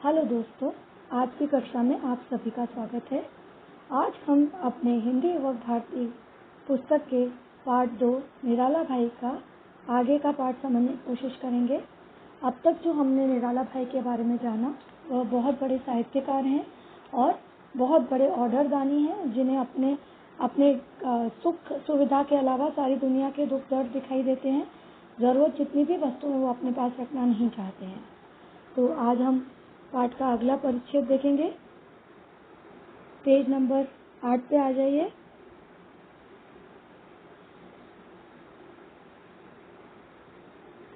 Hello दोस्तों, आज की कक्षा में आप सभी का स्वागत है। आज हम अपने हिंदी एवं भारतीय पुस्तक के पार्ट 2 निराला भाई का आगे का पार्ट समझने की कोशिश करेंगे। अब तक जो हमने निराला भाई के बारे में जाना वह बहुत बड़े साहित्यकार हैं और बहुत बड़े ऑर्डर दानी हैं, जिन्हें अपने सुख सुविधा के अलावा सारी दुनिया के दुख दर्द दिखाई देते हैं। ज़रूरत जितनी भी वस्तुएं वो अपने पास रखना नहीं चाहते हैं। तो आज हम पाठ का अगला परिच्छेद देखेंगे। पेज नंबर 8 पे आ जाइए।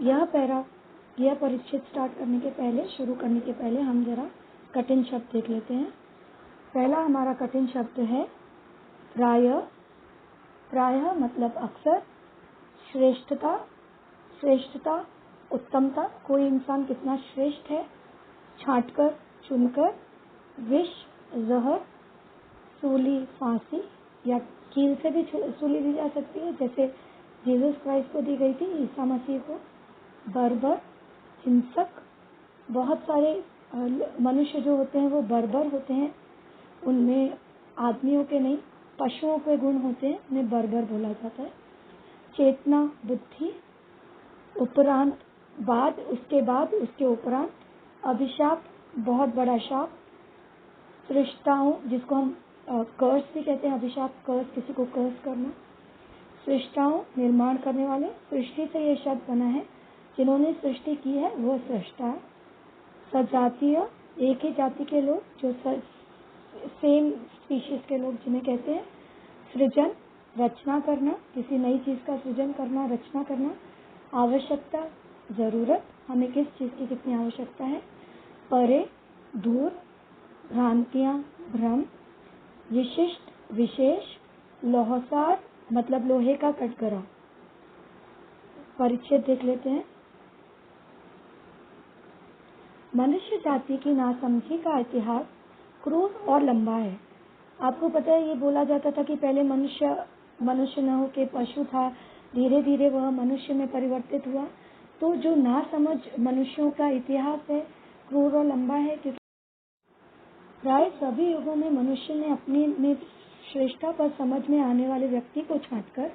यह परिच्छेद शुरू करने के पहले हम जरा कठिन शब्द देख लेते हैं। पहला हमारा कठिन शब्द है प्रायः। प्रायः मतलब अक्सर। श्रेष्ठता, उत्तमता, कोई इंसान कितना श्रेष्ठ है। छांटकर, चुनकर। विष, जहर। सूली, फांसी या कील से भी सूली दी जा सकती है, जैसे जीसस क्राइस्ट को दी गई थी, ईसा मसीह को। बर्बर, हिंसक। बहुत सारे मनुष्य जो होते हैं वो बर्बर होते हैं। उनमें आदमियों के नहीं, पशुओं के गुण होते हैं, उन्हें बर्बर बोला जाता है। चेतना, बुद्धि। उपरांत, बाद, उसके उपरांत। अभिशाप, बहुत बड़ा शाप। सृष्टाओं, जिसको हम कर्स भी कहते हैं, अभिशाप, कर्स, किसी को कर्स करना। सृष्टाओं, निर्माण करने वाले। सृष्टि से ये शब्द बना है, जिन्होंने सृष्टि की है वो सृष्टा है। सजातीय, एक ही जाति के लोग, जो सेम स्पीशीज के लोग जिन्हें कहते हैं। सृजन, रचना करना, किसी नई चीज का सृजन करना, रचना करना। आवश्यकता, जरूरत, हमें किस चीज की कितनी आवश्यकता है। परे, दूर। भ्रांतियां, भ्रम। विशिष्ट, विशेष। लोहसार मतलब लोहे का कटघरा। परिच्छेद देख लेते हैं। मनुष्य जाति की नासमझी का इतिहास क्रूर और लंबा है। आपको पता है, ये बोला जाता था कि पहले मनुष्य न हो के पशु था, धीरे धीरे वह मनुष्य में परिवर्तित हुआ। तो जो नासमझ मनुष्यों का इतिहास है, क्रूर और लंबा है, क्योंकि प्राय सभी युगों में मनुष्य ने अपनी में श्रेष्ठता पर समझ में आने वाले व्यक्ति को छांटकर,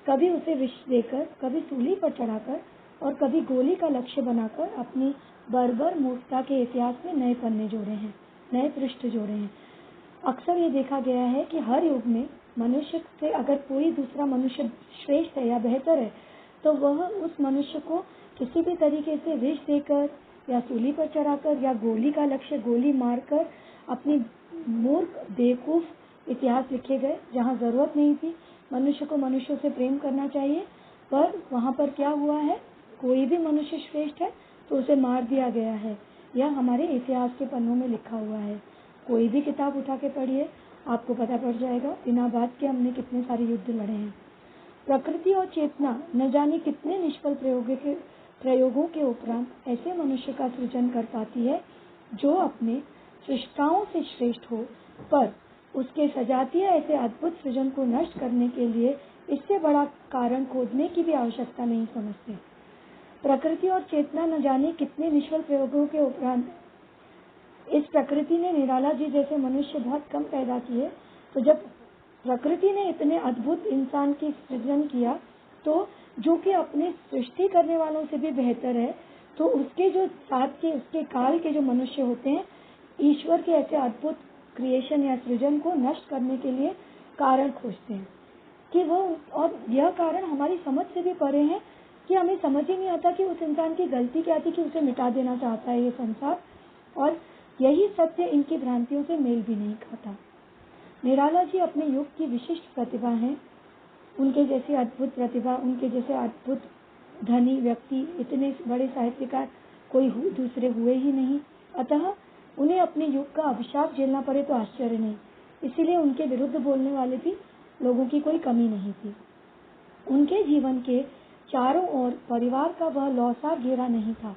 कभी उसे विष देकर, कभी सूली पर चढ़ाकर और कभी गोली का लक्ष्य बनाकर अपनी बर्बर मूर्खता के इतिहास में नए पन्ने जोड़े हैं, नए पृष्ठ जोड़े हैं। अक्सर ये देखा गया है कि हर युग में मनुष्य से अगर कोई दूसरा मनुष्य श्रेष्ठ है या बेहतर है, तो वह उस मनुष्य को किसी भी तरीके से विष देकर या सूली पर चढ़ाकर या गोली का लक्ष्य, गोली मारकर अपनी मूर्ख, बेवकूफ इतिहास लिखे गए, जहाँ जरूरत नहीं थी। मनुष्य को मनुष्यों से प्रेम करना चाहिए, पर वहाँ पर क्या हुआ है, कोई भी मनुष्य श्रेष्ठ है तो उसे मार दिया गया है। यह हमारे इतिहास के पन्नों में लिखा हुआ है। कोई भी किताब उठा के पढ़िए, आपको पता पड़ जाएगा बिना बात के हमने कितने सारे युद्ध लड़े हैं। प्रकृति और चेतना न जाने कितने निष्फल प्रयोगों के उपरांत ऐसे मनुष्य का सृजन कर पाती है जो अपने सृष्टाओं से श्रेष्ठ हो, पर उसके सजातीय ऐसे अद्भुत सृजन को नष्ट करने के लिए इससे बड़ा कारण खोजने की भी आवश्यकता नहीं समझते। प्रकृति और चेतना न जाने कितने निष्फल प्रयोगों के उपरांत इस प्रकृति ने निराला जी जैसे मनुष्य बहुत कम पैदा किए। तो जब प्रकृति ने इतने अद्भुत इंसान की सृजन किया, तो जो कि अपने सृष्टि करने वालों से भी बेहतर है, तो उसके जो साथ के, उसके काल के जो मनुष्य होते हैं, ईश्वर के ऐसे अद्भुत क्रिएशन या सृजन को नष्ट करने के लिए कारण खोजते हैं कि वो, और यह कारण हमारी समझ से भी परे है कि हमें समझ ही नहीं आता कि उस इंसान की गलती क्या थी कि उसे मिटा देना चाहता है ये संसार। और यही सत्य इनकी भ्रांतियों से मेल भी नहीं खाता। निराला जी अपने युग की विशिष्ट प्रतिभा हैं। उनके जैसी अद्भुत प्रतिभा, उनके जैसे अद्भुत धनी व्यक्ति, इतने बड़े साहित्यकार कोई दूसरे हुए ही नहीं। अतः उन्हें अपने युग का अभिशाप झेलना पड़े तो आश्चर्य नहीं। इसीलिए उनके विरुद्ध बोलने वाले भी लोगों की कोई कमी नहीं थी। उनके जीवन के चारों ओर परिवार का वह लौसा घेरा नहीं था।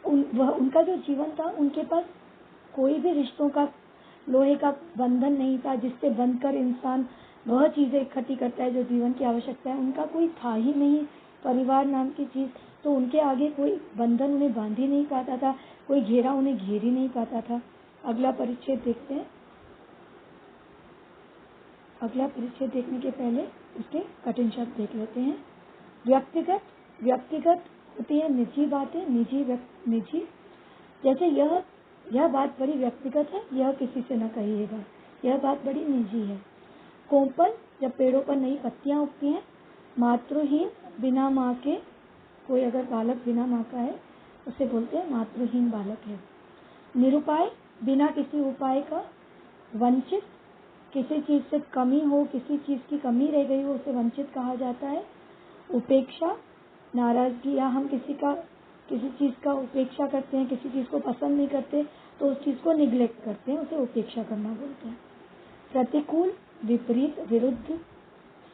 उनका जो जीवन था, उनके पास कोई भी रिश्तों का, लोहे का बंधन नहीं था जिससे बंधकर इंसान वह चीजें इकट्ठी करता है जो जीवन की आवश्यकता है। उनका कोई था ही नहीं परिवार नाम की चीज। तो उनके आगे कोई बंधन उन्हें बांध ही नहीं पाता था, कोई घेरा उन्हें घेर ही नहीं पाता था। अगला परिच्छेद देखते हैं। अगला परिच्छेद देखने के पहले उसके कठिन शब्द देख लेते हैं। व्यक्तिगत होती है निजी बातें, निजी। जैसे यह बात बड़ी व्यक्तिगत है, यह किसी से न कहिएगा, यह बात बड़ी निजी है। कोंपल, जब पेड़ों पर नई पत्तियां उगती हैं। मातृहीन, बिना माँ के, कोई अगर बालक बिना माँ का है उसे बोलते हैं मातृहीन बालक है। निरुपाय, बिना किसी उपाय का। वंचित, किसी चीज से कमी हो, किसी चीज की कमी रह गई हो, उसे वंचित कहा जाता है। उपेक्षा, नाराजगी, या हम किसी चीज का उपेक्षा करते हैं, किसी चीज को पसंद नहीं करते तो उस चीज को निग्लेक्ट करते हैं, उसे उपेक्षा करना बोलते हैं। प्रतिकूल, विपरीत, विरुद्ध।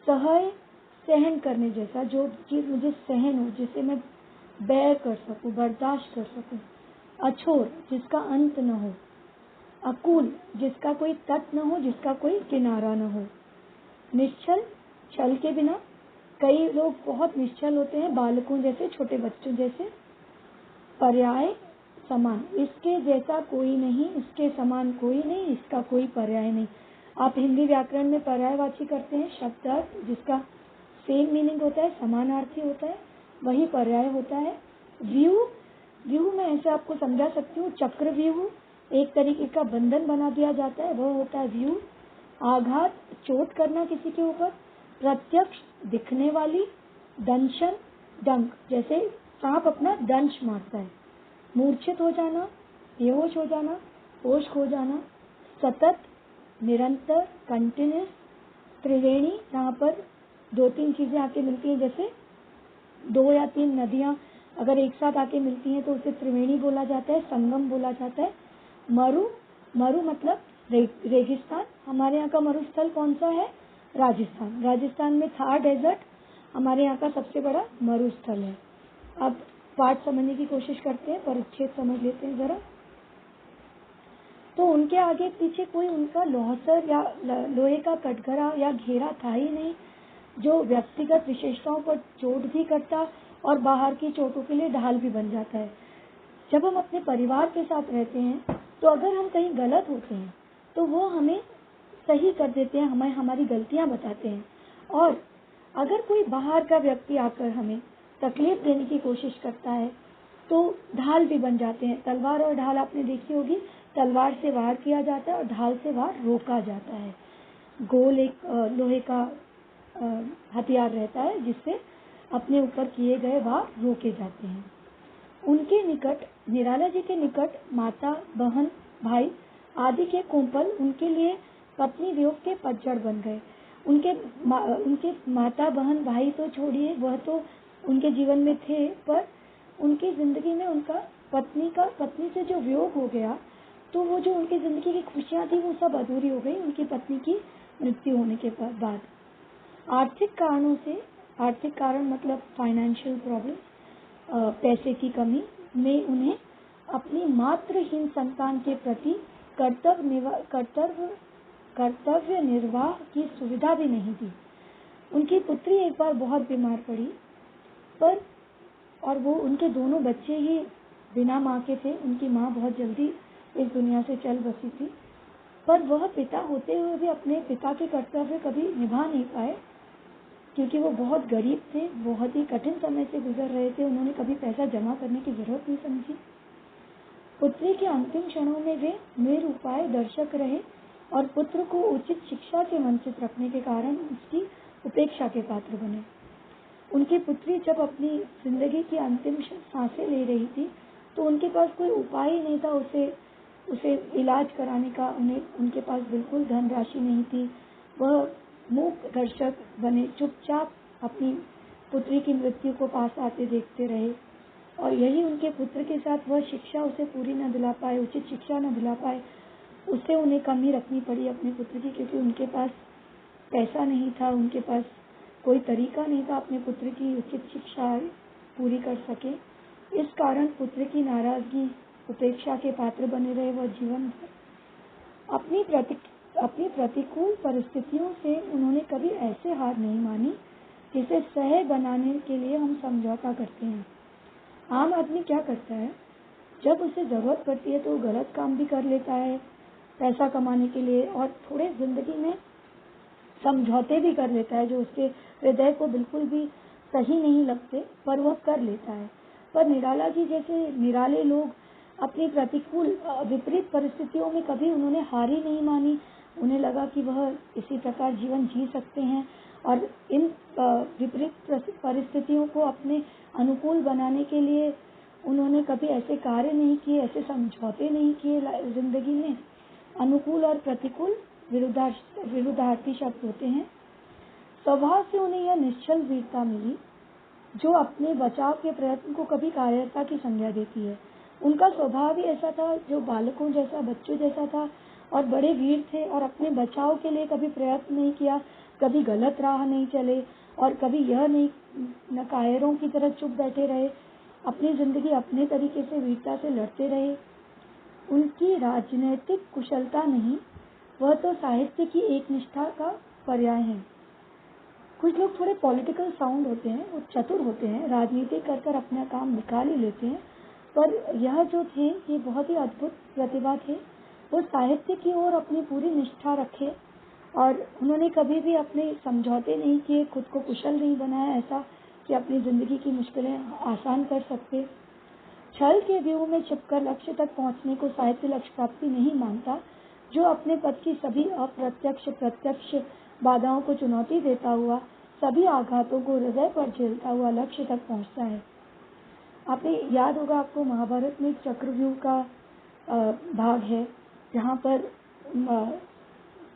सहय, सहन करने जैसा, जो चीज मुझे सहन हो, जिसे मैं बेर कर सकूं, बर्दाश्त कर सकूं। अछोर, जिसका अंत न हो। अकूल, जिसका कोई तट न हो, जिसका कोई किनारा न हो। निश्चल, छल के बिना। कई लोग बहुत निश्चल होते हैं, बालकों जैसे, छोटे बच्चों जैसे। पर्याय, समान, इसके जैसा कोई नहीं, इसके समान कोई नहीं, इसका कोई पर्याय नहीं। आप हिंदी व्याकरण में पर्यायवाची करते हैं, शब्द अर्थ जिसका सेम मीनिंग होता है, समानार्थी होता है, वही पर्याय होता है। व्यूह में ऐसे आपको समझा सकती हूँ, चक्र व्यूह, एक तरीके का बंधन बना दिया जाता है, वह होता है व्यूह। आघात, चोट करना किसी के ऊपर। प्रत्यक्ष, दिखने वाली। दंशन, डंक, जैसे सांप अपना दंश मारता है। मूर्छित हो जाना, बेहोश हो जाना, होश खो जाना। सतत, निरंतर, कंटिन्यूस। त्रिवेणी, यहाँ पर 2-3 चीजें आके मिलती हैं, जैसे 2 या 3 नदियां अगर एक साथ आके मिलती हैं तो उसे त्रिवेणी बोला जाता है, संगम बोला जाता है। मरु मतलब रेगिस्तान। हमारे यहाँ का मरुस्थल कौन सा है? राजस्थान। राजस्थान में थार डेजर्ट हमारे यहाँ का सबसे बड़ा मरुस्थल है। अब पाठ समझने की कोशिश करते हैं, परिच्छेद समझ लेते हैं जरा। तो उनके आगे पीछे कोई उनका लौहसर या लोहे का कटघरा या घेरा था ही नहीं, जो व्यक्तिगत विशेषताओं पर चोट भी करता और बाहर की चोटों के लिए ढाल भी बन जाता है। जब हम अपने परिवार के साथ रहते हैं तो अगर हम कहीं गलत होते हैं तो वो हमें सही कर देते हैं, हमें हमारी गलतियां बताते हैं। और अगर कोई बाहर का व्यक्ति आकर हमें तकलीफ देने की कोशिश करता है तो ढाल भी बन जाते हैं। तलवार और ढाल आपने देखी होगी, तलवार से वार किया जाता है और ढाल से वार रोका जाता है। गोल एक लोहे का हथियार रहता है जिससे अपने ऊपर किए गए वार रोके जाते हैं। उनके निकट, निराला जी के निकट माता, बहन, भाई आदि के कोंपल उनके लिए पत्नी वियोग के पतझड़ बन गए। उनके माता, बहन, भाई तो छोड़िए, वह तो उनके जीवन में थे, पर उनकी जिंदगी में उनका पत्नी से जो वियोग हो गया तो वो जो उनकी जिंदगी की खुशियां थी वो सब अधूरी हो गई उनकी पत्नी की मृत्यु होने के बाद। आर्थिक कारणों से, आर्थिक कारण मतलब फाइनेंशियल प्रॉब्लम, पैसे की कमी में उन्हें अपनी मातृहीन संतान के प्रति कर्तव्य निर्वाह की सुविधा भी नहीं दी। उनकी पुत्री एक बार बहुत बीमार पड़ी और वो उनके दोनों बच्चे ही बिना माँ के थे। उनकी माँ बहुत जल्दी इस दुनिया से चल बसी थी, पर वह पिता होते हुए भी अपने पिता के कर्तव्य कभी निभा नहीं पाए, क्योंकि वो बहुत गरीब थे, बहुत ही कठिन समय से गुजर रहे थे। उन्होंने कभी पैसा जमा करने की जरूरत नहीं समझी। पुत्री के अंतिम क्षणों में वे निरुपाय दर्शक रहे और पुत्र को उचित शिक्षा से वंचित रखने के कारण उसकी उपेक्षा के पात्र बने। उनकी पुत्री जब अपनी जिंदगी की अंतिम सांसें ले रही थी तो उनके पास कोई उपाय ही नहीं था उसे इलाज कराने का। उनके पास बिल्कुल धनराशि नहीं थी। वह मूक दर्शक बने, चुपचाप अपनी पुत्री की मृत्यु को पास आते देखते रहे और यही उनके पुत्र के साथ वह शिक्षा उसे पूरी न दिला पाए, उचित शिक्षा न दिला पाए। उससे उन्हें कमी रखनी पड़ी अपने पुत्र की, क्योंकि उनके पास पैसा नहीं था, उनके पास कोई तरीका नहीं था अपने पुत्र की उचित शिक्षा पूरी कर सके। इस कारण पुत्र की नाराजगी, उपेक्षा के पात्र बने रहे वह जीवन भर। अपनी प्रतिकूल परिस्थितियों से उन्होंने कभी ऐसे हार नहीं मानी जिसे सह बनाने के लिए हम समझौता करते हैं। आम आदमी क्या करता है, जब उसे जरूरत पड़ती है तो वो गलत काम भी कर लेता है पैसा कमाने के लिए, और थोड़े जिंदगी में समझौते भी कर लेता है जो उसके हृदय को बिल्कुल भी सही नहीं लगते, पर वह कर लेता है। पर निराला जी जैसे निराले लोग अपनी प्रतिकूल विपरीत परिस्थितियों में कभी उन्होंने हार ही नहीं मानी। उन्हें लगा कि वह इसी प्रकार जीवन जी सकते हैं, और इन विपरीत परिस्थितियों को अपने अनुकूल बनाने के लिए उन्होंने कभी ऐसे कार्य नहीं किए, ऐसे समझौते नहीं किए। जिंदगी में अनुकूल और प्रतिकूल विरुद्धार्थी शब्द होते हैं। स्वभाव से उन्हें यह निश्चल वीरता मिली जो अपने बचाव के प्रयत्न को कभी कायरता की संज्ञा देती है। उनका स्वभाव ही ऐसा था जो बालकों जैसा, बच्चों जैसा था, और बड़े वीर थे और अपने बचाव के लिए कभी प्रयत्न नहीं किया, कभी गलत राह नहीं चले, और कभी यह नहीं न कायरों की तरह चुप बैठे रहे, अपनी जिंदगी अपने तरीके से वीरता से लड़ते रहे। उनकी राजनीतिक कुशलता नहीं, वह तो साहित्य की एक निष्ठा का पर्याय है। कुछ लोग थोड़े पॉलिटिकल साउंड होते हैं, वो चतुर होते हैं, राजनीति कर कर अपना काम निकाल ही लेते हैं, पर यह जो थे ये बहुत ही अद्भुत प्रतिभा थे। वो साहित्य की ओर अपनी पूरी निष्ठा रखे, और उन्होंने कभी भी अपने समझौते नहीं किए, खुद को कुशल नहीं बनाया ऐसा कि अपनी जिंदगी की मुश्किलें आसान कर सकते। छल के व्यूह में छिपकर लक्ष्य तक पहुंचने को साहित्य लक्ष्य प्राप्ति नहीं मानता, जो अपने पद की सभी अप्रत्यक्ष प्रत्यक्ष बाधाओं को चुनौती देता हुआ, सभी आघातों को हृदय पर झेलता हुआ लक्ष्य तक पहुंचता है। आपने याद होगा, आपको महाभारत में एक चक्रव्यूह का भाग है जहाँ पर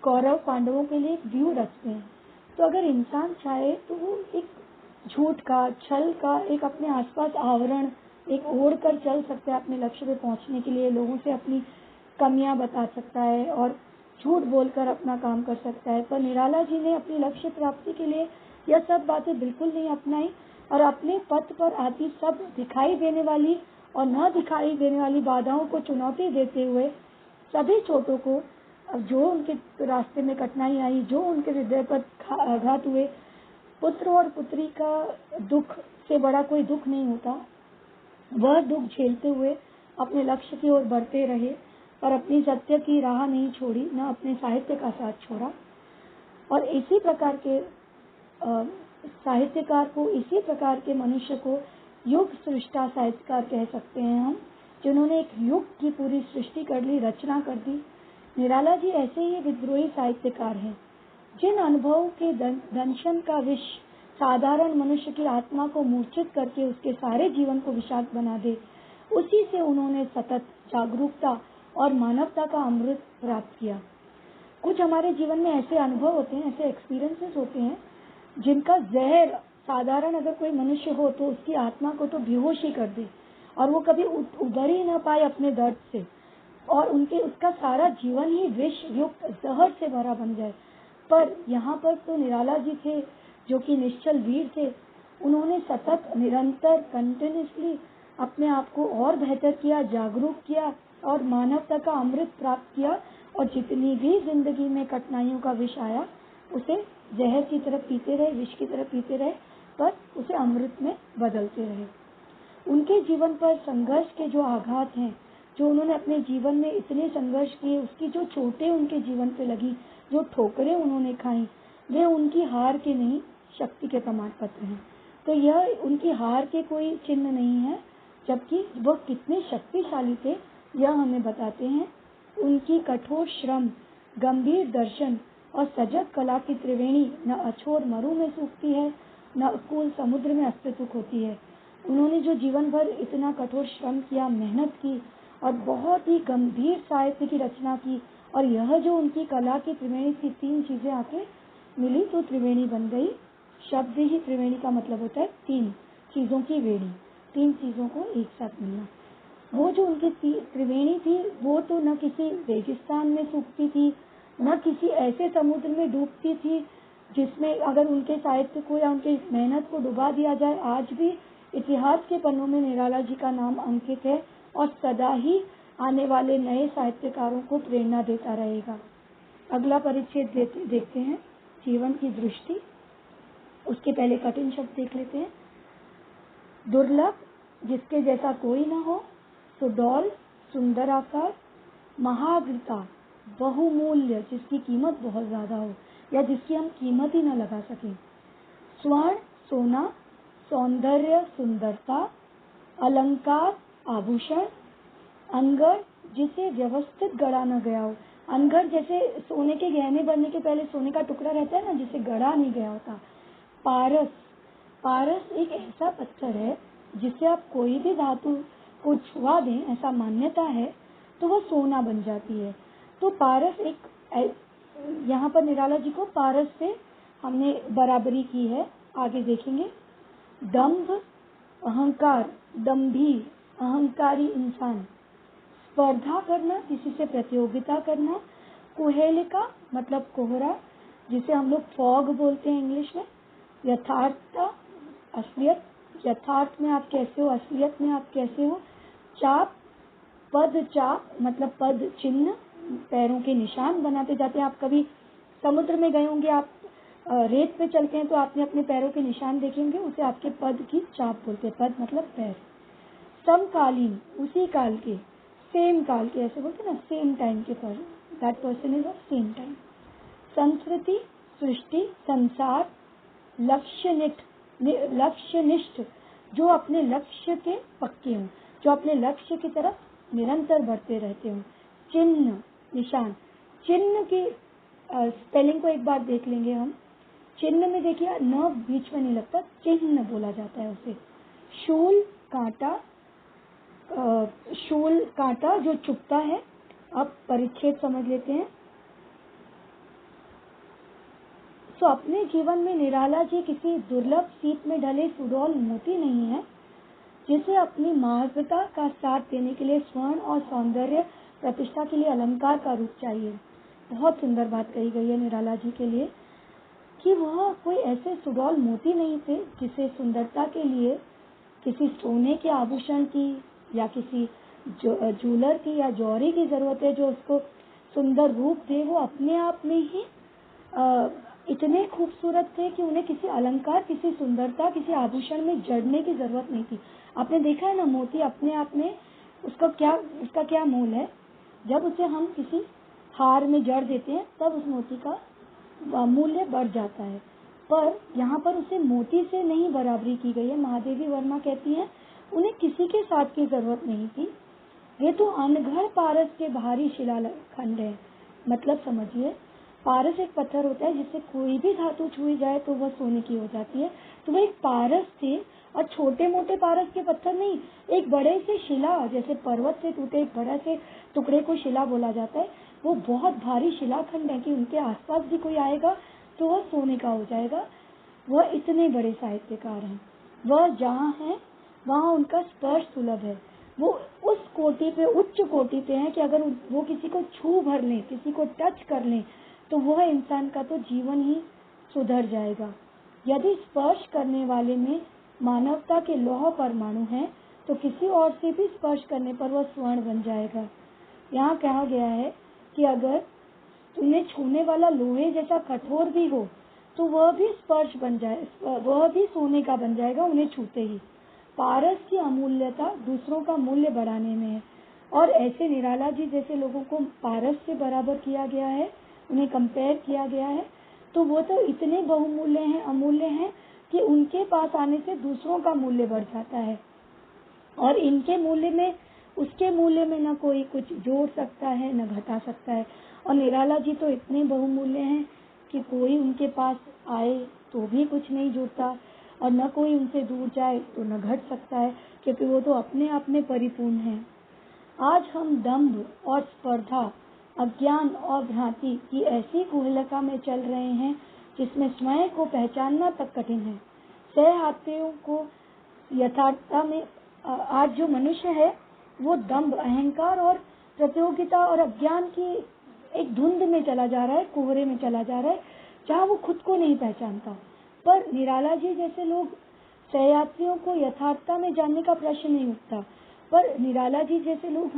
कौरव पांडवों के लिए एक व्यूह रचते हैं। तो अगर इंसान चाहे तो वो एक झूठ का, छल का एक अपने आसपास आवरण एक ओढ़ कर चल सकता है अपने लक्ष्य पे पहुंचने के लिए। लोगों से अपनी कमियां बता सकता है और झूठ बोलकर अपना काम कर सकता है। पर निराला जी ने अपनी लक्ष्य प्राप्ति के लिए यह सब बातें बिल्कुल नहीं अपनाई, और अपने पथ पर आती सब दिखाई देने वाली और न दिखाई देने वाली बाधाओं को चुनौती देते हुए, सभी चोटों को, जो उनके रास्ते में कठिनाई आई, जो उनके हृदय पर आघात हुए, पुत्र और पुत्री का दुख से बड़ा कोई दुख नहीं होता, वह दुख झेलते हुए अपने लक्ष्य की ओर बढ़ते रहे और अपनी सत्य की राह नहीं छोड़ी, न अपने साहित्य का साथ छोड़ा। और इसी प्रकार के साहित्यकार को, इसी प्रकार के मनुष्य को युग सृष्टा साहित्यकार कह सकते हैं हम, जिन्होंने एक युग की पूरी सृष्टि कर ली, रचना कर दी। निराला जी ऐसे ही विद्रोही साहित्यकार हैं, जिन अनुभवों के दंशन का विष साधारण मनुष्य की आत्मा को मूर्छित करके उसके सारे जीवन को विषाक्त बना दे, उसी से उन्होंने सतत जागरूकता और मानवता का अमृत प्राप्त किया। कुछ हमारे जीवन में ऐसे अनुभव होते हैं, ऐसे एक्सपीरियंसेस होते हैं, जिनका जहर साधारण अगर कोई मनुष्य हो तो उसकी आत्मा को तो बेहोश ही कर दे, और वो कभी उभर ही न पाए अपने दर्द से, और उसका सारा जीवन ही विष युक्त जहर से भरा बन जाए। पर यहाँ पर तो निराला जी थे जो कि निश्चल वीर थे। उन्होंने सतत, निरंतर, कंटिन्यूसली अपने आप को और बेहतर किया, जागरूक किया और मानवता का अमृत प्राप्त किया, और जितनी भी जिंदगी में कठिनाइयों का विष आया उसे जहर की तरह पीते रहे, विष की तरह पीते रहे, पर उसे अमृत में बदलते रहे। उनके जीवन पर संघर्ष के जो आघात हैं, जो उन्होंने अपने जीवन में इतने संघर्ष किए, उसकी जो चोटें उनके जीवन पे लगी, जो ठोकरें उन्होंने खाई, वे उनकी हार के नहीं, शक्ति के प्रमाण पत्र हैं। तो यह उनकी हार के कोई चिन्ह नहीं है, जबकि वह कितने शक्तिशाली थे यह हमें बताते हैं। उनकी कठोर श्रम, गंभीर दर्शन और सजग कला की त्रिवेणी न अछोर मरु में सूखती है, न अकुल समुद्र में अस्तित्व होती है। उन्होंने जो जीवन भर इतना कठोर श्रम किया, मेहनत की और बहुत ही गंभीर साहित्य की रचना की, और यह जो उनकी कला की त्रिवेणी थी, तीन चीजें आके मिली तो त्रिवेणी बन गई। शब्द ही त्रिवेणी का मतलब होता है तीन चीजों की वेणी, तीन चीजों को एक साथ मिलना। वो जो उनकी त्रिवेणी थी, वो तो न किसी रेगिस्तान में सूखती थी, न किसी ऐसे समुद्र में डूबती थी जिसमें अगर उनके साहित्य को या उनके मेहनत को डुबा दिया जाए। आज भी इतिहास के पन्नों में निराला जी का नाम अंकित है और सदा ही आने वाले नए साहित्यकारों को प्रेरणा देता रहेगा। अगला परिच्छेद देखते हैं, जीवन की दृष्टि। उसके पहले कठिन शब्द देख लेते हैं। दुर्लभ, जिसके जैसा कोई ना हो, सुडौल सुंदर आकार, महाग्रता बहुमूल्य जिसकी कीमत बहुत ज्यादा हो या जिसकी हम कीमत ही न लगा सकें, स्वर्ण सोना, सौंदर्य सुंदरता, अलंकार आभूषण, अनगढ़ जिसे व्यवस्थित गढ़ा न गया हो। अनगढ़ जैसे सोने के गहने बनने के पहले सोने का टुकड़ा रहता है ना, जिसे गढ़ा नहीं गया होता। पारस, पारस एक ऐसा पत्थर है जिसे आप कोई भी धातु को छुआ दें, ऐसा मान्यता है, तो वो सोना बन जाती है। तो पारस एक, यहाँ पर निराला जी को पारस से हमने बराबरी की है, आगे देखेंगे। दंभ अहंकार, दंभी अहंकारी इंसान, स्पर्धा करना किसी से प्रतियोगिता करना, कुहेलिका मतलब कोहरा जिसे हम लोग फॉग बोलते हैं इंग्लिश में, यथार्थता असलियत, यथार्थ में आप कैसे हो, असलियत में आप कैसे हो, चाप पद चाप मतलब पद चिन्ह, पैरों के निशान बनाते जाते हैं। आप कभी समुद्र में गए होंगे, आप रेत पे चलते हैं तो आपने अपने पैरों के निशान देखे होंगे, उसे आपके पद की चाप बोलते हैं। पद मतलब पैर। समकालीन उसी काल के, सेम काल के, ऐसे बोलते हैं ना, सेम टाइम के, पर that person is of same time. संस्कृति सृष्टि संसार, लक्ष्यनिष्ठ जो अपने लक्ष्य के पक्के हों, जो अपने लक्ष्य की तरफ निरंतर बढ़ते रहते हों। चिन्ह निशान, चिन्ह की स्पेलिंग को एक बार देख लेंगे हम। चिन्ह में देखिए न बीच में नहीं लगता, चिन्ह बोला जाता है उसे। शूल कांटा, शूल कांटा जो चुभता है। अब परिच्छेद समझ लेते हैं। तो अपने जीवन में निराला जी किसी दुर्लभ सीप में ढले सुडौल मोती नहीं है, जिसे अपनी मार्गता का साथ देने के लिए स्वर्ण और सौंदर्य प्रतिष्ठा के लिए अलंकार का रूप चाहिए। बहुत सुंदर बात कही गई है निराला जी के लिए कि वह कोई ऐसे सुडौल मोती नहीं थे जिसे सुंदरता के लिए किसी सोने के आभूषण की या किसी जूलर की या जौहरी की जरूरत है जो उसको सुंदर रूप दे। वो अपने आप में ही इतने खूबसूरत थे कि उन्हें किसी अलंकार, किसी सुंदरता, किसी आभूषण में जड़ने की जरूरत नहीं थी। आपने देखा है ना, मोती अपने आप में उसका क्या मोल है। जब उसे हम किसी हार में जड़ देते हैं तब उस मोती का मूल्य बढ़ जाता है, पर यहाँ पर उसे मोती से नहीं बराबरी की गई है। महादेवी वर्मा कहती हैं उन्हें किसी के साथ की जरूरत नहीं थी, ये तो अनगढ़ पारस के भारी शिलाखंड है। मतलब समझिए, पारस एक पत्थर होता है जिससे कोई भी धातु छुई जाए तो वह सोने की हो जाती है। तो वह एक पारस थे, और छोटे मोटे पारस के पत्थर नहीं, एक बड़े से शिला, जैसे पर्वत से टूटे एक बड़ा से टुकड़े को शिला बोला जाता है। वो बहुत भारी शिलाखंड है कि उनके आसपास भी कोई आएगा तो वह सोने का हो जाएगा। वह इतने बड़े साहित्यकार हैं, वह जहाँ हैं वहाँ उनका स्पर्श सुलभ है। वो उस कोटि पे, उच्च कोटि पे हैं कि अगर वो किसी को छू भर लें, किसी को टच कर लें, तो वह इंसान का तो जीवन ही सुधर जाएगा। यदि स्पर्श करने वाले में मानवता के लौह परमाणु हैं, तो किसी और से भी स्पर्श करने पर वह स्वर्ण बन जाएगा। यहाँ कहा गया है कि अगर उन्हें छूने वाला लोहे जैसा कठोर भी हो तो वह भी स्पर्श बन जाए, वह भी सोने का बन जाएगा उन्हें छूते ही। पारस की अमूल्यता दूसरों का मूल्य बढ़ाने में है, और ऐसे निराला जी जैसे लोगों को पारस से बराबर किया गया है, उन्हें कंपेयर किया गया है, तो वो तो इतने बहुमूल्य हैं, अमूल्य हैं कि उनके पास आने से दूसरों का मूल्य बढ़ जाता है, और इनके मूल्य में, उसके मूल्य में न कोई कुछ जोड़ सकता है न घटा सकता है। और निराला जी तो इतने बहुमूल्य हैं कि कोई उनके पास आए तो भी कुछ नहीं जुड़ता, और न कोई उनसे दूर जाए तो न घट सकता है, क्योंकि वो तो अपने आप में परिपूर्ण है। आज हम दंभ और स्पर्धा, अज्ञान और भ्रांति की ऐसी कुहलका में चल रहे हैं जिसमें स्वयं को पहचानना तक कठिन है। सहयात्रियों को यथार्थता में, आज जो मनुष्य है वो दंभ, अहंकार और प्रतियोगिता और अज्ञान की एक धुंध में चला जा रहा है, कोहरे में चला जा रहा है, जहाँ वो खुद को नहीं पहचानता। पर निराला जी जैसे लोग, सहयात्रियों को यथार्थता में जानने का प्रश्न नहीं उठता, पर निराला जी जैसे लोग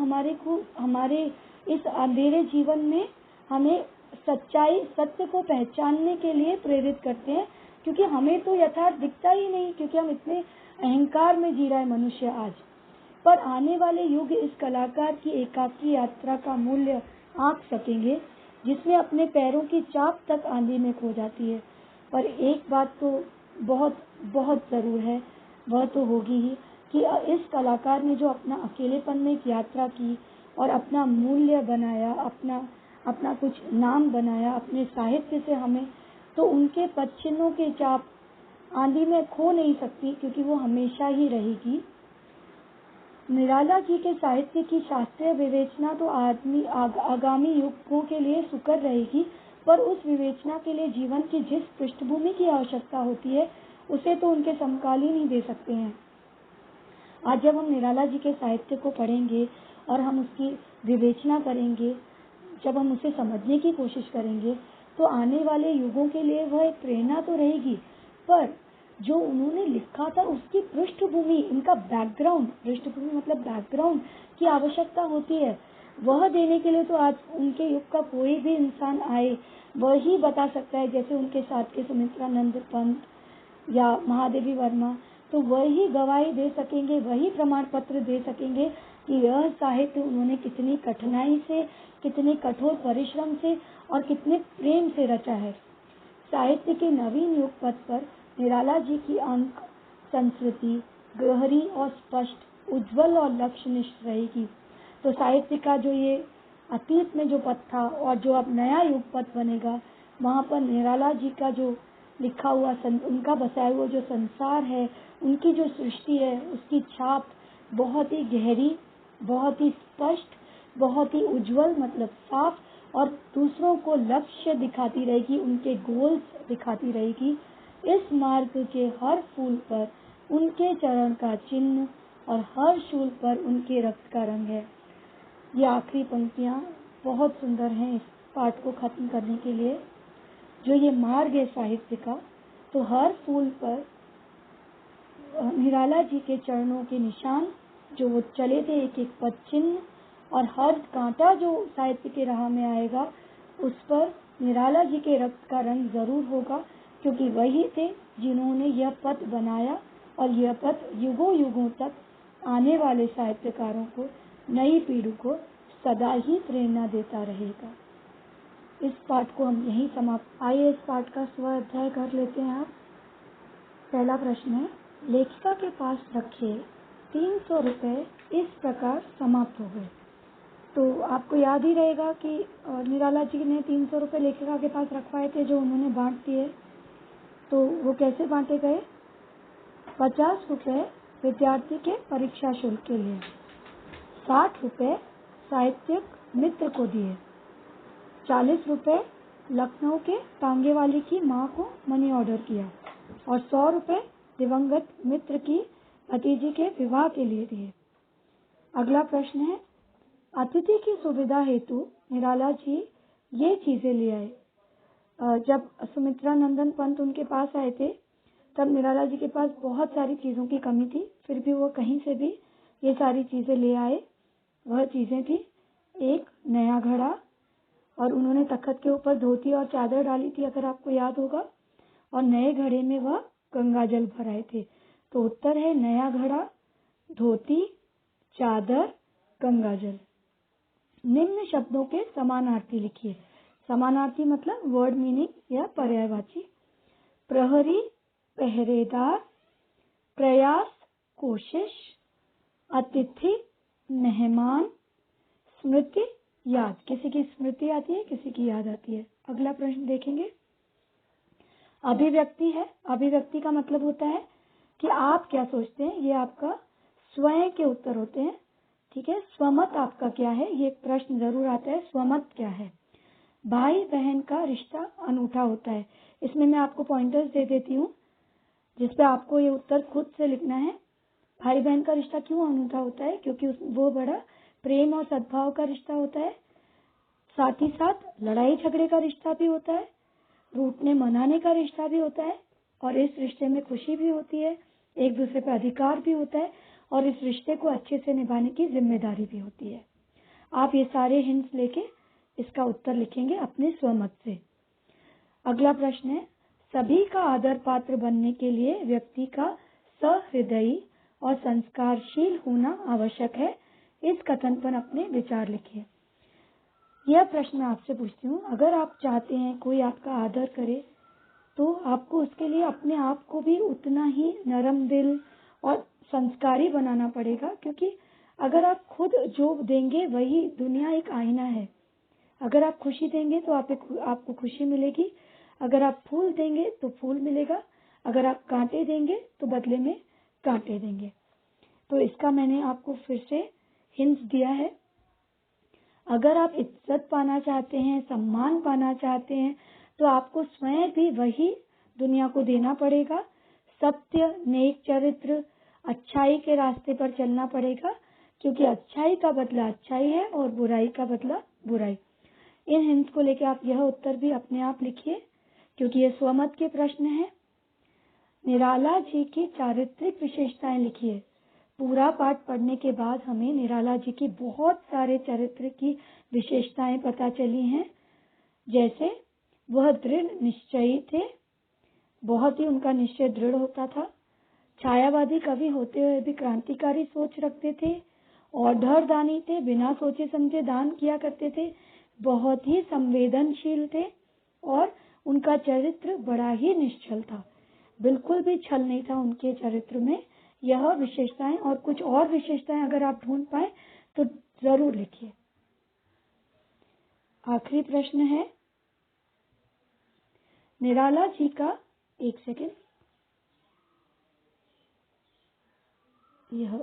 हमारे इस अंधेरे जीवन में हमें सच्चाई, सत्य को पहचानने के लिए प्रेरित करते हैं क्योंकि हमें तो यथार्थ दिखता ही नहीं, क्योंकि हम इतने अहंकार में जी रहा है मनुष्य आज। पर आने वाले युग इस कलाकार की एकाकी यात्रा का मूल्य आंक सकेंगे, जिसमें अपने पैरों की चाप तक आंधी में खो जाती है। पर एक बात तो बहुत बहुत जरूर है, वह तो होगी ही कि इस कलाकार ने जो अपना अकेलेपन में एक यात्रा की और अपना मूल्य बनाया, अपना कुछ नाम बनाया अपने साहित्य से हमें, तो उनके पदचिन्हों की चाप आंधी में खो नहीं सकती, क्योंकि वो हमेशा ही रहेगी। निराला जी के साहित्य की शास्त्रीय विवेचना तो आगामी युगों के लिए सुकर रहेगी, पर उस विवेचना के लिए जीवन की जिस पृष्ठभूमि की आवश्यकता होती है, उसे तो उनके समकालीन ही दे सकते हैं। आज जब हम निराला जी के साहित्य को पढ़ेंगे और हम उसकी विवेचना करेंगे, जब हम उसे समझने की कोशिश करेंगे, तो आने वाले युगों के लिए वह एक प्रेरणा तो रहेगी, पर जो उन्होंने लिखा था उसकी पृष्ठभूमि, इनका बैकग्राउंड, पृष्ठभूमि मतलब बैकग्राउंड की आवश्यकता होती है, वह देने के लिए तो आज उनके युग का कोई भी इंसान आए वही बता सकता है। जैसे उनके साथ के सुमित्रानंद पंत या महादेवी वर्मा, तो वही गवाही दे सकेंगे, वही प्रमाण पत्र दे सकेंगे कि यह साहित्य उन्होंने कितनी कठिनाई से, कितने कठोर परिश्रम से और कितने प्रेम से रचा है। साहित्य के नवीन युग पथ पर निराला जी की अंक संस्कृति गहरी और स्पष्ट, उज्जवल और लक्ष्यनिष्ठ रहेगी। तो साहित्य का जो ये अतीत में जो पथ था और जो अब नया युग पथ बनेगा, वहाँ पर निराला जी का जो लिखा हुआ उनका बसाया हुआ जो संसार है, उनकी जो सृष्टि है, उसकी छाप बहुत ही गहरी, बहुत ही स्पष्ट, बहुत ही उज्जवल मतलब साफ, और दूसरों को लक्ष्य दिखाती रहेगी, उनके गोल्स दिखाती रहेगी। इस मार्ग के हर फूल पर उनके चरण का चिन्ह और हर शूल पर उनके रक्त का रंग है। ये आखिरी पंक्तियां बहुत सुंदर हैं इस पाठ को खत्म करने के लिए। जो ये मार्ग है साहित्य का, तो हर फूल पर निराला जी के चरणों के निशान जो वो चले थे, एक एक पद चिन्ह, और हर कांटा जो साहित्य के राह में आएगा उस पर निराला जी के रक्त का रंग जरूर होगा, क्योंकि वही थे जिन्होंने यह पथ बनाया, और यह पथ युगों युगों तक आने वाले साहित्यकारों को, नई पीढ़ी को सदा ही प्रेरणा देता रहेगा। इस पाठ को हम यहीं समाप्त। आइए इस पाठ का स्व अध्याय कर लेते हैं। आप पहला प्रश्न है, लेखिका के पास रखे 300 रुपए इस प्रकार समाप्त हो गए। तो आपको याद ही रहेगा कि निराला जी ने 300 रुपए लेखिका के पास रखवाए थे, जो उन्होंने बांट दिए। तो वो कैसे बांटे गए? 50 रुपए विद्यार्थी के परीक्षा शुल्क के लिए, 60 रुपए साहित्यिक मित्र को दिए, 40 रुपए लखनऊ के टांगे वाली की माँ को मनी ऑर्डर किया, और 100 रुपए दिवंगत मित्र की भतीजी के विवाह के लिए दिए। अगला प्रश्न है, अतिथि की सुविधा हेतु निराला जी ये चीजें ले आए। जब सुमित्रानंदन पंत उनके पास आए थे, तब निराला जी के पास बहुत सारी चीजों की कमी थी, फिर भी वो कहीं से भी ये सारी चीजें ले आए। वह चीजें थी, एक नया घड़ा, और उन्होंने तख्त के ऊपर धोती और चादर डाली थी, अगर आपको याद होगा, और नए घड़े में वह गंगा जल भराए थे। तो उत्तर है नया घड़ा, धोती, चादर, गंगा जल। निम्न शब्दों के समानार्थी लिखिए। समानार्थी मतलब वर्ड मीनिंग या पर्यायवाची। प्रहरी, पहरेदार, प्रयास, कोशिश, अतिथि, मेहमान, स्मृति, याद। किसी की स्मृति आती है, किसी की याद आती है। अगला प्रश्न देखेंगे, अभिव्यक्ति है। अभिव्यक्ति का मतलब होता है कि आप क्या सोचते हैं, ये आपका स्वयं के उत्तर होते हैं। ठीक है, स्वमत आपका क्या है, ये एक प्रश्न जरूर आता है, स्वमत क्या है। भाई बहन का रिश्ता अनूठा होता है। इसमें मैं आपको पॉइंटर्स दे देती हूँ, जिसपे आपको ये उत्तर खुद से लिखना है। भाई बहन का रिश्ता क्यों अनूठा होता है? क्योंकि वो बड़ा प्रेम और सद्भाव का रिश्ता होता है, साथ ही साथ लड़ाई झगड़े का रिश्ता भी होता है, रूठने मनाने का रिश्ता भी होता है, और इस रिश्ते में खुशी भी होती है, एक दूसरे पर अधिकार भी होता है, और इस रिश्ते को अच्छे से निभाने की जिम्मेदारी भी होती है। आप ये सारे हिंट्स लेके इसका उत्तर लिखेंगे अपने स्वमत से। अगला प्रश्न है, सभी का आदर पात्र बनने के लिए व्यक्ति का सहृदयी और संस्कारशील होना आवश्यक है। इस कथन पर अपने विचार लिखिए। यह प्रश्न मैं आपसे पूछती हूँ, अगर आप चाहते हैं कोई आपका आदर करे तो आपको उसके लिए अपने आप को भी उतना ही नरम दिल और संस्कारी बनाना पड़ेगा, क्योंकि अगर आप खुद जो देंगे वही, दुनिया एक आईना है। अगर आप खुशी देंगे तो आपको खुशी मिलेगी, अगर आप फूल देंगे तो फूल मिलेगा, अगर आप कांटे देंगे तो बदले में कांटे देंगे। तो इसका मैंने आपको फिर से हिंट्स दिया है। अगर आप इज्जत पाना चाहते हैं, सम्मान पाना चाहते हैं, तो आपको स्वयं भी वही दुनिया को देना पड़ेगा। सत्य, नेक चरित्र, अच्छाई के रास्ते पर चलना पड़ेगा, क्योंकि अच्छाई का बदला अच्छाई है और बुराई का बदला बुराई। इन हिंट्स को लेकर आप यह उत्तर भी अपने आप लिखिए, क्योंकि ये स्वमत के प्रश्न हैं। निराला जी की चारित्रिक विशेषताएं लिखिए। पूरा पाठ पढ़ने के बाद हमें निराला जी की बहुत सारे चरित्र की विशेषताएं पता चली हैं, जैसे वह दृढ़ निश्चयी थे, बहुत ही उनका निश्चय दृढ़ होता था। छायावादी कवि होते हुए भी क्रांतिकारी सोच रखते थे और धड़दानी थे, बिना सोचे समझे दान किया करते थे, बहुत ही संवेदनशील थे और उनका चरित्र बड़ा ही निश्चल था। बिल्कुल भी छल नहीं था उनके चरित्र में। यह विशेषताएं और कुछ और विशेषताएं अगर आप ढूंढ पाए तो जरूर लिखिए। आखिरी प्रश्न है निराला जी का, एक सेकेंड, यह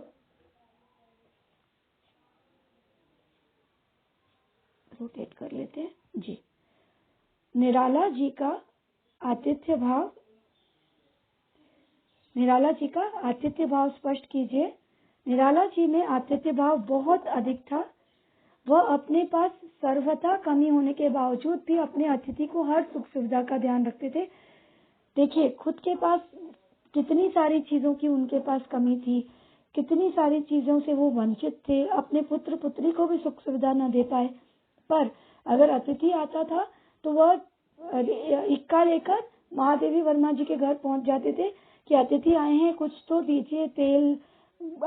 रोटेट कर लेते हैं जी। निराला जी का आतिथ्य भाव, निराला जी का आतिथ्य भाव स्पष्ट कीजिए। निराला जी में आतिथ्य भाव बहुत अधिक था। वह अपने पास सर्वथा कमी होने के बावजूद भी अपने अतिथि को हर सुख सुविधा का ध्यान रखते थे। देखिए, खुद के पास कितनी सारी चीजों की उनके पास कमी थी, कितनी सारी चीजों से वो वंचित थे, अपने पुत्र पुत्री को भी सुख सुविधा न दे पाए, पर अगर अतिथि आता था तो वह इक्का लेकर महादेवी वर्मा जी के घर पहुंच जाते थे कि अतिथि आए हैं, कुछ तो दीजिए, तेल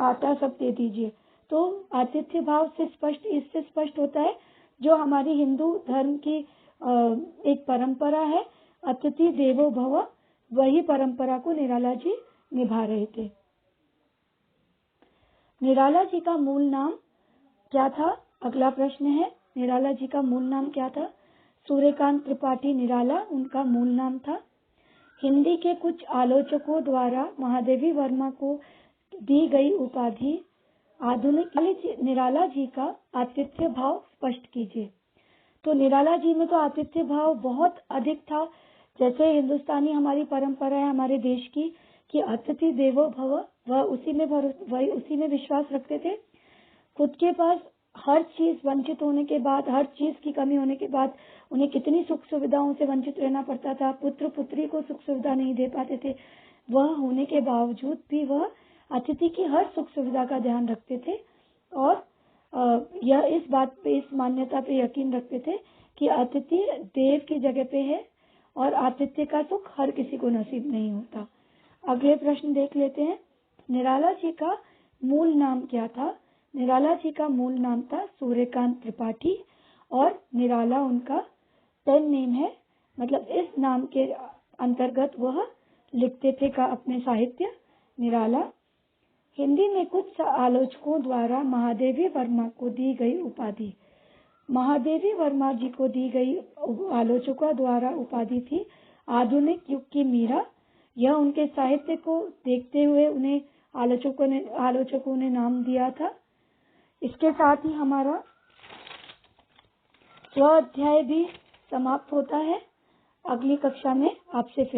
आटा सब दे दीजिए। तो आतिथ्य भाव से स्पष्ट, इससे स्पष्ट होता है जो हमारी हिंदू धर्म की एक परंपरा है, अतिथि देवो भव, वही परंपरा को निराला जी निभा रहे थे। निराला जी का मूल नाम क्या था? अगला प्रश्न है, निराला जी का मूल नाम क्या था? सूर्यकांत त्रिपाठी निराला उनका मूल नाम था। हिंदी के कुछ आलोचकों द्वारा महादेवी वर्मा को दी गई उपाधि आधुनिक। निराला जी का आतिथ्य भाव स्पष्ट कीजिए। तो निराला जी में तो आतिथ्य भाव बहुत अधिक था। जैसे हिंदुस्तानी हमारी परंपरा है हमारे देश की कि अतिथि देवो भव, वह उसी में विश्वास रखते थे। खुद के पास हर चीज वंचित होने के बाद, हर चीज की कमी होने के बाद उन्हें कितनी सुख सुविधाओं से वंचित रहना पड़ता था, पुत्र पुत्री को सुख सुविधा नहीं दे पाते थे, वह होने के बावजूद भी वह अतिथि की हर सुख सुविधा का ध्यान रखते थे और यह इस बात पे, इस मान्यता पे यकीन रखते थे कि अतिथि देव की जगह पे है और आतिथ्य का सुख हर किसी को नसीब नहीं होता। अगले प्रश्न देख लेते हैं, निराला जी का मूल नाम क्या था? निराला जी का मूल नाम था सूर्यकांत त्रिपाठी और निराला उनका पेन नेम है, मतलब इस नाम के अंतर्गत वह लिखते थे का अपने साहित्य निराला। हिंदी में कुछ आलोचकों द्वारा महादेवी वर्मा को दी गई उपाधि, महादेवी वर्मा जी को दी गई आलोचकों द्वारा उपाधि थी आधुनिक युग की मीरा। यह उनके साहित्य को देखते हुए उन्हें आलोचकों ने नाम दिया था। इसके साथ ही हमारा यह अध्याय भी समाप्त होता है। अगली कक्षा में आपसे फिर